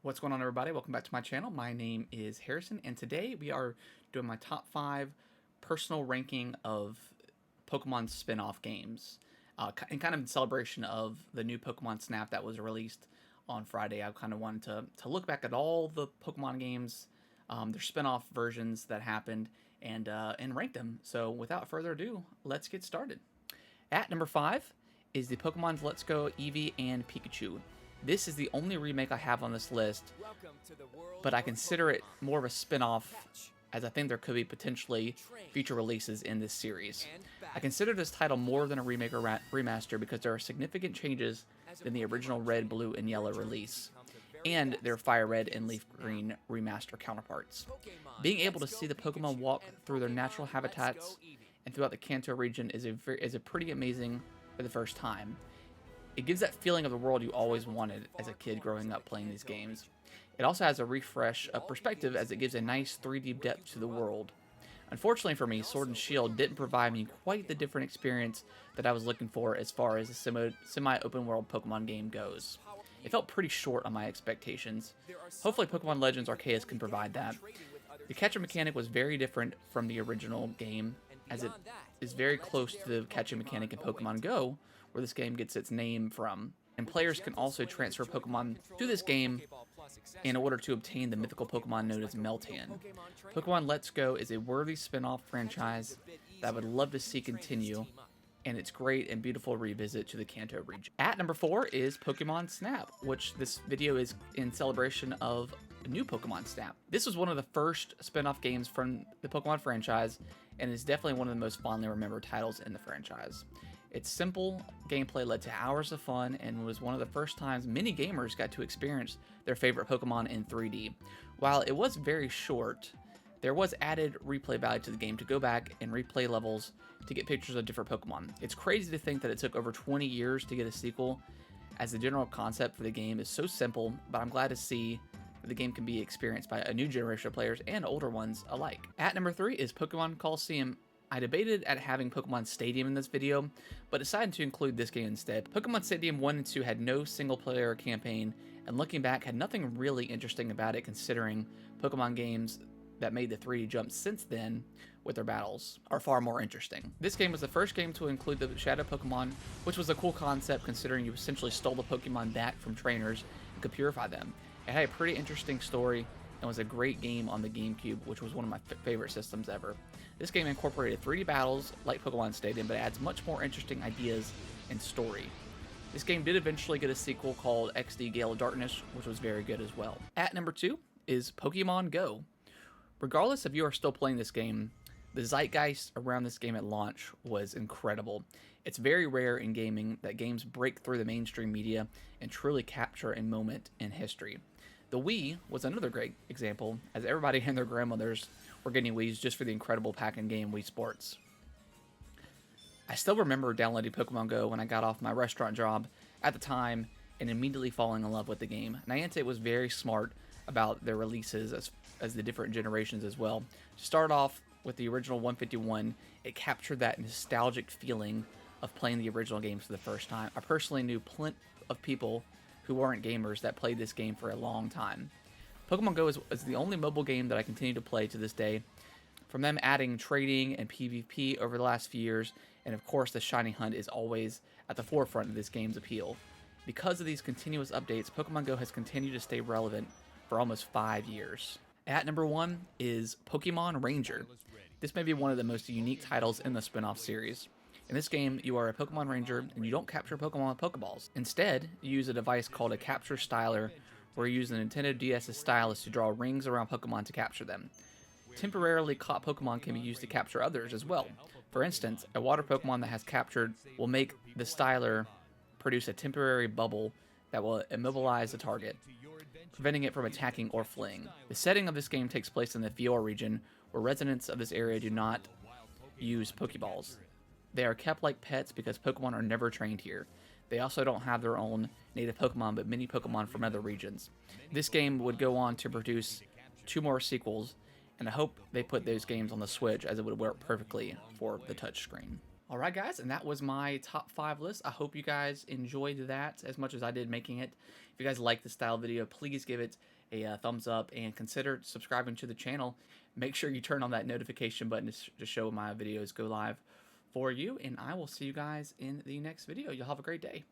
What's going on, everybody? Welcome back to my channel. My name is Harrison, and today we are doing my top 5 personal ranking of Pokemon spin-off games. And kind of in celebration of the new Pokemon Snap that was released on Friday, I kind of wanted to look back at all the Pokemon games, their spin-off versions that happened, and rank them. So without further ado, let's get started. At number 5 is the Pokemon Let's Go Eevee and Pikachu. This is the only remake I have on this list, but I consider it more of a spin-off, as I think there could be potentially future releases in this series. I consider this title more than a remake or remaster because there are significant changes than the original Red, Blue, and Yellow release, and their Fire Red and Leaf Green remaster counterparts. Being able to see the Pokemon walk through their natural habitats and throughout the Kanto region is a pretty amazing for the first time. It gives that feeling of the world you always wanted as a kid growing up playing these games. It also has a refresh of perspective as it gives a nice 3D depth to the world. Unfortunately for me, Sword and Shield didn't provide me quite the different experience that I was looking for as far as a semi-open world Pokemon game goes. It felt pretty short on my expectations. Hopefully Pokemon Legends Arceus can provide that. The catcher mechanic was very different from the original game, as it is very close to the catching mechanic in Pokemon Go, where this game gets its name from. And players can also transfer Pokemon to this game in order to obtain the mythical Pokemon known as Meltan. Pokemon Let's Go is a worthy spin-off franchise that I would love to see continue, and it's great and beautiful revisit to the Kanto region. At number 4 is Pokémon Snap, which this video is in celebration of a new Pokemon Snap. This was one of the first spin-off games from the Pokemon franchise, and is definitely one of the most fondly remembered titles in the franchise. Its simple gameplay led to hours of fun and was one of the first times many gamers got to experience their favorite Pokemon in 3D. While it was very short, there was added replay value to the game to go back and replay levels to get pictures of different Pokemon. It's crazy to think that it took over 20 years to get a sequel, as the general concept for the game is so simple, but I'm glad to see that the game can be experienced by a new generation of players and older ones alike. At number 3 is Pokemon Colosseum. I debated at having Pokemon Stadium in this video, but decided to include this game instead. Pokemon Stadium 1 and 2 had no single-player campaign, and looking back, had nothing really interesting about it considering Pokemon games that made the 3D jump since then with their battles are far more interesting. This game was the first game to include the Shadow Pokemon, which was a cool concept considering you essentially stole the Pokemon back from trainers and could purify them. It had a pretty interesting story and was a great game on the GameCube, which was one of my favorite systems ever. This game incorporated 3D battles like Pokemon Stadium, but adds much more interesting ideas and story. This game did eventually get a sequel called XD Gale of Darkness, which was very good as well. At number 2 is Pokemon Go. Regardless if you are still playing this game, the zeitgeist around this game at launch was incredible. It's very rare in gaming that games break through the mainstream media and truly capture a moment in history. The Wii was another great example, as everybody and their grandmothers were getting Wiis just for the incredible pack-in game Wii Sports. I still remember downloading Pokemon Go when I got off my restaurant job at the time and immediately falling in love with the game. Niantic was very smart about their releases as the different generations as well. To start off with the original 151, it captured that nostalgic feeling of playing the original games for the first time. I personally knew plenty of people who weren't gamers that played this game for a long time. Pokemon Go is the only mobile game that I continue to play to this day. From them adding trading and PvP over the last few years, and of course the shiny hunt is always at the forefront of this game's appeal. Because of these continuous updates, Pokemon Go has continued to stay relevant for almost 5 years. At number 1 is Pokemon Ranger. This may be one of the most unique titles in the spin-off series. In this game, you are a Pokemon Ranger, and you don't capture Pokemon with Pokeballs. Instead, you use a device called a Capture Styler, where you use the Nintendo DS's stylus to draw rings around Pokemon to capture them. Temporarily caught Pokemon can be used to capture others as well. For instance, a water Pokemon that has captured will make the styler produce a temporary bubble that will immobilize the target, preventing it from attacking or fleeing. The setting of this game takes place in the Fiora region, where residents of this area do not use Pokeballs. They are kept like pets because Pokemon are never trained here. They also don't have their own native Pokemon, but many Pokemon from other regions. This game would go on to produce 2 more sequels, and I hope they put those games on the Switch, as it would work perfectly for the touchscreen. Alright guys, and that was my top 5 list. I hope you guys enjoyed that as much as I did making it. If you guys like the style video, please give it a thumbs up and consider subscribing to the channel. Make sure you turn on that notification button to show when my videos go live for you, and I will see you guys in the next video. You'll have a great day.